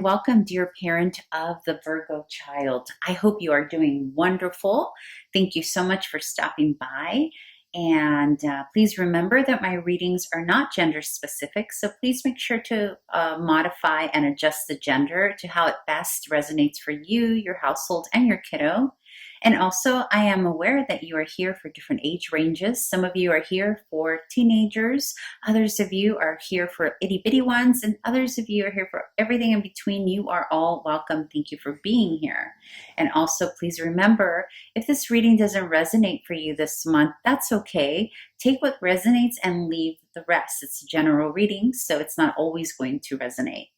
welcome, dear parent of the Virgo child. I hope you are doing wonderful. Thank you so much for stopping by. And please remember that my readings are not gender specific, so please make sure to modify and adjust the gender to how it best resonates for you, your household, and your kiddo. And also, I am aware that you are here for different age ranges. Some of you are here for teenagers, others of you are here for itty bitty ones, and others of you are here for everything in between. You are all welcome. Thank you for being here. And also, please remember, if this reading doesn't resonate for you this month, that's okay. Take what resonates and leave the rest. It's a general reading, so it's not always going to resonate.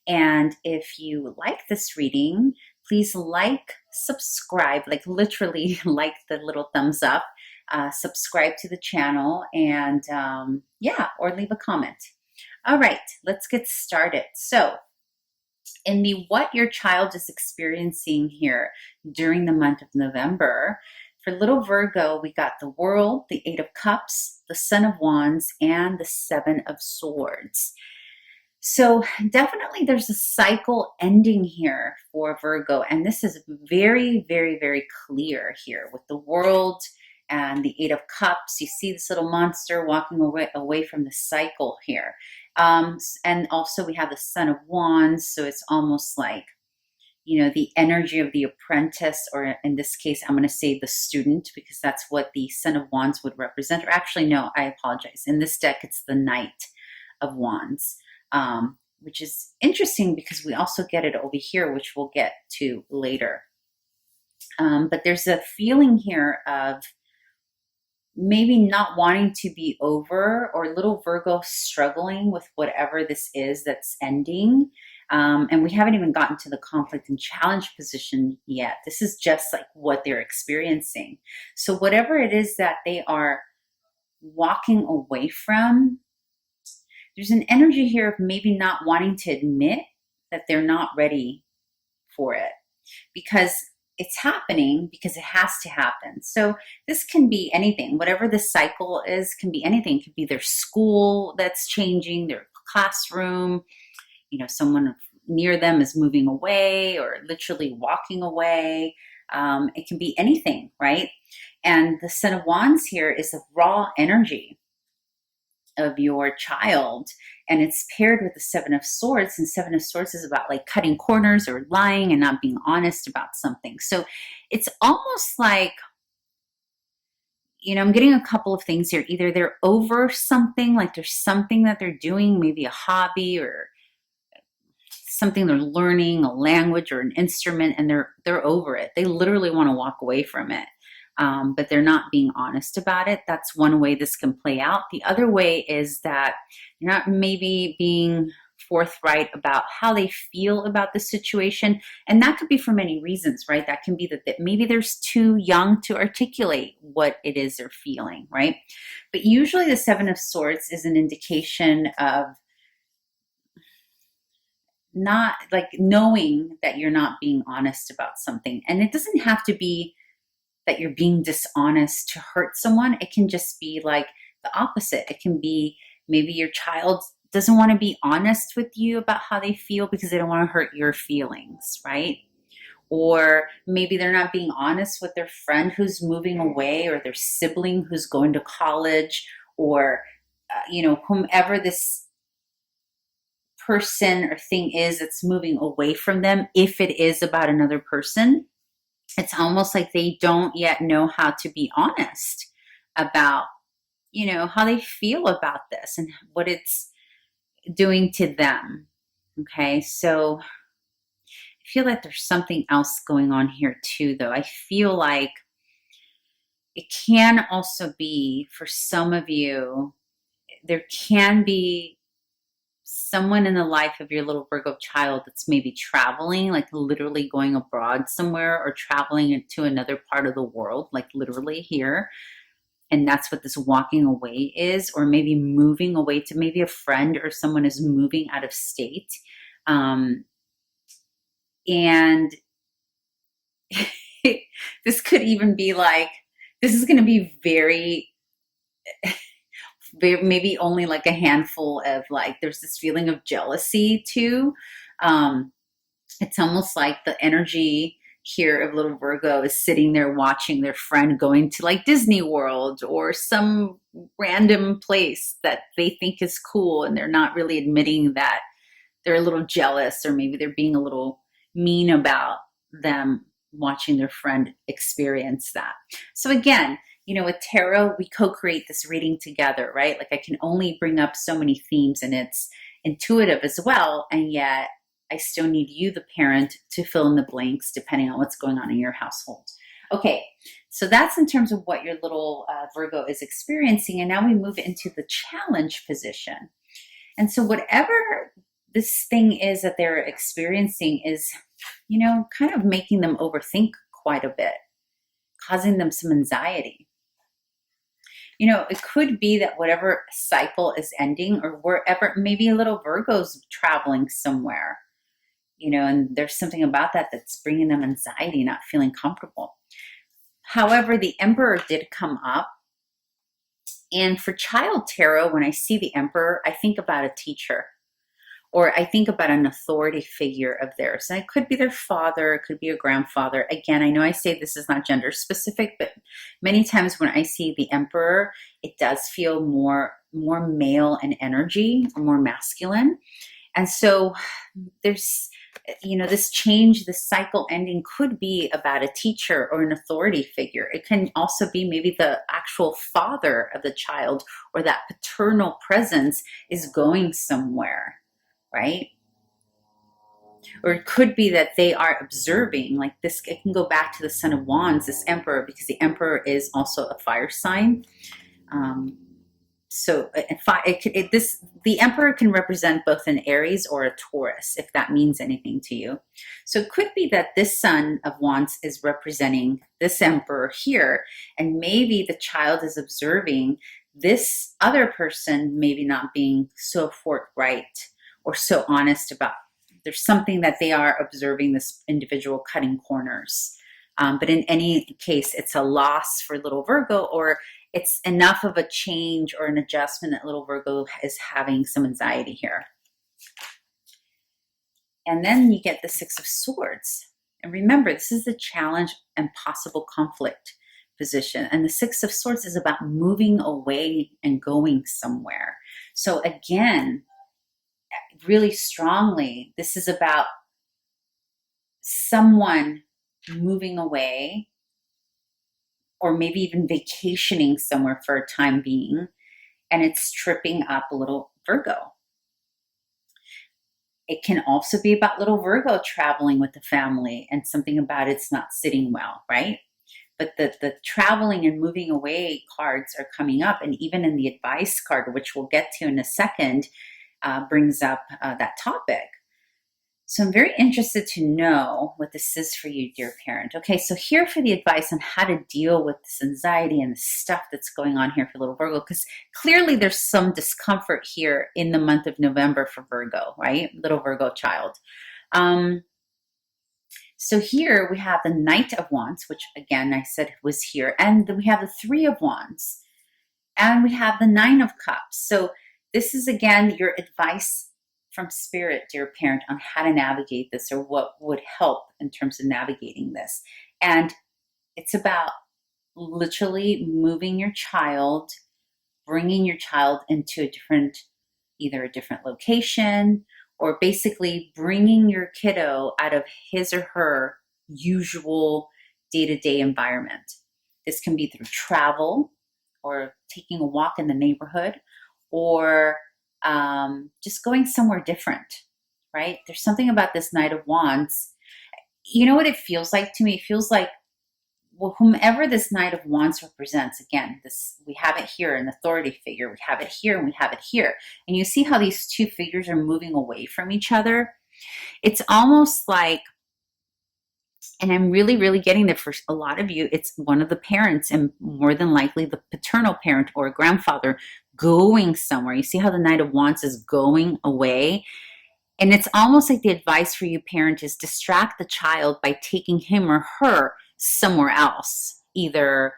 And if you like this reading, please like, subscribe, like literally like the little thumbs up, subscribe to the channel, and yeah, or leave a comment. All right, let's get started. So in the what your child is experiencing here during the month of November, for little Virgo, we got the World, the Eight of Cups, the Son of Wands, and the Seven of Swords. So definitely there's a cycle ending here for Virgo, and this is very, very, very clear here with the World and the Eight of Cups. You see this little monster walking away from the cycle here. And also we have the Son of Wands, so it's almost like, you know, the energy of the apprentice, or in this case, I'm going to say the student, because that's what the Son of Wands would represent. Or actually, no, I apologize. In this deck, it's the Knight of Wands. Which is interesting because we also get it over here, which we'll get to later. But there's a feeling here of maybe not wanting to be over, or little Virgo struggling with whatever this is that's ending. And we haven't even gotten to the conflict and challenge position yet. This is just like what they're experiencing. So whatever it is that they are walking away from, there's an energy here of maybe not wanting to admit that they're not ready for it, because it's happening, because it has to happen. So this can be anything. Whatever the cycle is, can be anything. It could be their school that's changing, their classroom, you know, someone near them is moving away or literally walking away. It can be anything, right? And the Son of Wands here is the raw energy of your child, and it's paired with the Seven of Swords, and Seven of Swords is about like cutting corners or lying and not being honest about something. So it's almost like, you know, I'm getting a couple of things here. Either they're over something, like there's something that they're doing, maybe a hobby or something they're learning, a language or an instrument, and they're over it. They literally want to walk away from it. But they're not being honest about it. That's one way this can play out. The other way is that you're not maybe being forthright about how they feel about the situation. And that could be for many reasons, right? That can be that maybe they're too young to articulate what it is they're feeling, right? But usually the Seven of Swords is an indication of not like knowing that you're not being honest about something. And it doesn't have to be that you're being dishonest to hurt someone. It can just be like the opposite. It can be maybe your child doesn't want to be honest with you about how they feel because they don't want to hurt your feelings, right? Or maybe they're not being honest with their friend who's moving away, or their sibling who's going to college, or you know, whomever this person or thing is that's moving away from them. If it is about another person, it's almost like they don't yet know how to be honest about, you know, how they feel about this and what it's doing to them. Okay, so I feel like there's something else going on here too, though. I feel like it can also be, for some of you, there can be someone in the life of your little Virgo child that's maybe traveling, like literally going abroad somewhere, or traveling to another part of the world, like literally here. And that's what this walking away is, or maybe moving away to maybe a friend or someone is moving out of state. And this could even be like, this is going to be very maybe only like a handful of, like, there's this feeling of jealousy too. It's almost like the energy here of little Virgo is sitting there watching their friend going to like Disney World or some random place that they think is cool, and they're not really admitting that they're a little jealous, or maybe they're being a little mean about them watching their friend experience that. So again, with tarot, we co-create this reading together, right? Like I can only bring up so many themes, and it's intuitive as well. And yet I still need you, the parent, to fill in the blanks depending on what's going on in your household. Okay, so that's in terms of what your little Virgo is experiencing. And now we move into the challenge position. And so whatever this thing is that they're experiencing is, kind of making them overthink quite a bit, causing them some anxiety. It could be that whatever cycle is ending, or wherever, maybe a little Virgo's traveling somewhere, and there's something about that that's bringing them anxiety, not feeling comfortable. However, the Emperor did come up. And for child tarot, when I see the Emperor, I think about a teacher, or I think about an authority figure of theirs. And it could be their father, it could be a grandfather. Again, I know I say this is not gender specific, but many times when I see the Emperor, it does feel more male in energy, or more masculine. And so there's, this change, this cycle ending could be about a teacher or an authority figure. It can also be maybe the actual father of the child, or that paternal presence is going somewhere, right? Or it could be that they are observing, like this, it can go back to the Son of Wands, this Emperor, because the Emperor is also a fire sign. So the Emperor can represent both an Aries or a Taurus, if that means anything to you. So it could be that this Son of Wands is representing this Emperor here, and maybe the child is observing this other person maybe not being so forthright or so honest about. There's something that they are observing this individual cutting corners. But in any case, it's a loss for little Virgo, or it's enough of a change or an adjustment that little Virgo is having some anxiety here. And then you get the Six of Swords. And remember, this is the challenge and possible conflict position. And the Six of Swords is about moving away and going somewhere. So again, really strongly, this is about someone moving away, or maybe even vacationing somewhere for a time being, and it's tripping up a little Virgo. It can also be about little Virgo traveling with the family, and something about it's not sitting well, right? But the traveling and moving away cards are coming up, and even in the advice card, which we'll get to in a second, brings up that topic. So I'm very interested to know what this is for you, dear parent. Okay, so here for the advice on how to deal with this anxiety and the stuff that's going on here for little Virgo, because clearly there's some discomfort here in the month of November for Virgo, right? Little Virgo child. So here we have the Knight of Wands, which again, I said was here. And then we have the Three of Wands. And we have the Nine of Cups. So this is, again, your advice from Spirit, dear parent, on how to navigate this, or what would help in terms of navigating this. And it's about literally moving your child, bringing your child into either a different location, or basically bringing your kiddo out of his or her usual day-to-day environment. This can be through travel, or taking a walk in the neighborhood, or just going somewhere different, right? There's something about this Knight of Wands. You know what it feels like to me? It feels like, well, whomever this Knight of Wands represents, again, we have it here, an authority figure, we have it here, and we have it here. And you see how these two figures are moving away from each other? It's almost like, and I'm really, really getting there for a lot of you, it's one of the parents, and more than likely the paternal parent or a grandfather, going somewhere. You see how the Knight of Wands is going away? And it's almost like the advice for you, parent, is distract the child by taking him or her somewhere else. Either,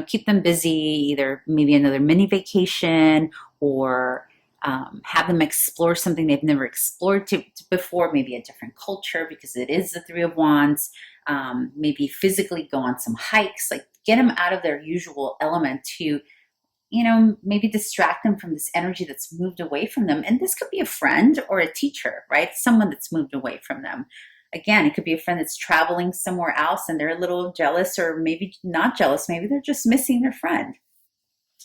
keep them busy, either maybe another mini vacation, or have them explore something they've never explored before, maybe a different culture because it is the Three of Wands. Maybe physically go on some hikes, like get them out of their usual element to, maybe distract them from this energy that's moved away from them. And this could be a friend or a teacher, right? Someone that's moved away from them. Again, it could be a friend that's traveling somewhere else and they're a little jealous, or maybe not jealous. Maybe they're just missing their friend.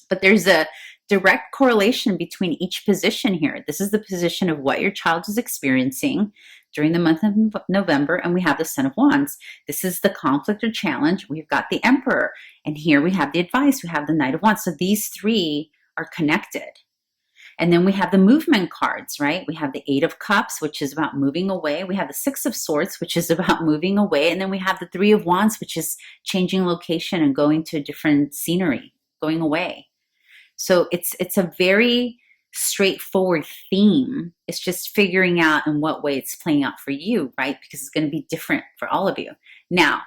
But there's a direct correlation between each position here. This is the position of what your child is experiencing during the month of November, and we have the Son of Wands. This is the conflict or challenge. We've got the Emperor, and here we have the advice. We have the Knight of Wands. So these three are connected. And then we have the movement cards, right? We have the Eight of Cups, which is about moving away. We have the Six of Swords, which is about moving away. And then we have the Three of Wands, which is changing location and going to a different scenery, going away. So it's a very straightforward theme. It's just figuring out in what way it's playing out for you, right? Because it's going to be different for all of you. Now,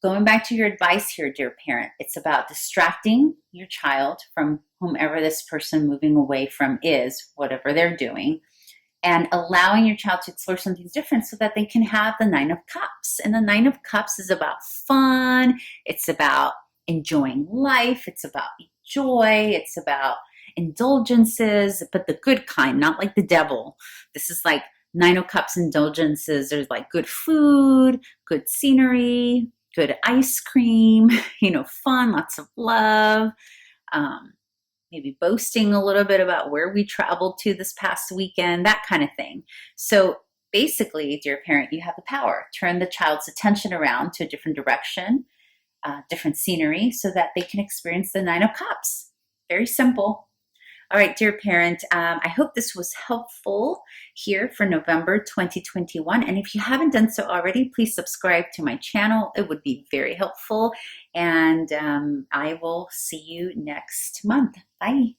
going back to your advice here, dear parent, it's about distracting your child from whomever this person moving away from is, whatever they're doing, and allowing your child to explore something different so that they can have the Nine of Cups. And the Nine of Cups is about fun. It's about enjoying life. It's about joy. It's about indulgences, but the good kind, not like the devil. This is like Nine of Cups indulgences. There's like good food, good scenery, good ice cream, fun, lots of love, maybe boasting a little bit about where we traveled to this past weekend, that kind of thing. So basically, dear parent, you have the power. Turn the child's attention around to a different direction, different scenery, so that they can experience the Nine of Cups. Very simple. All right, dear parent, I hope this was helpful here for November 2021. And if you haven't done so already, please subscribe to my channel. It would be very helpful. And I will see you next month. Bye.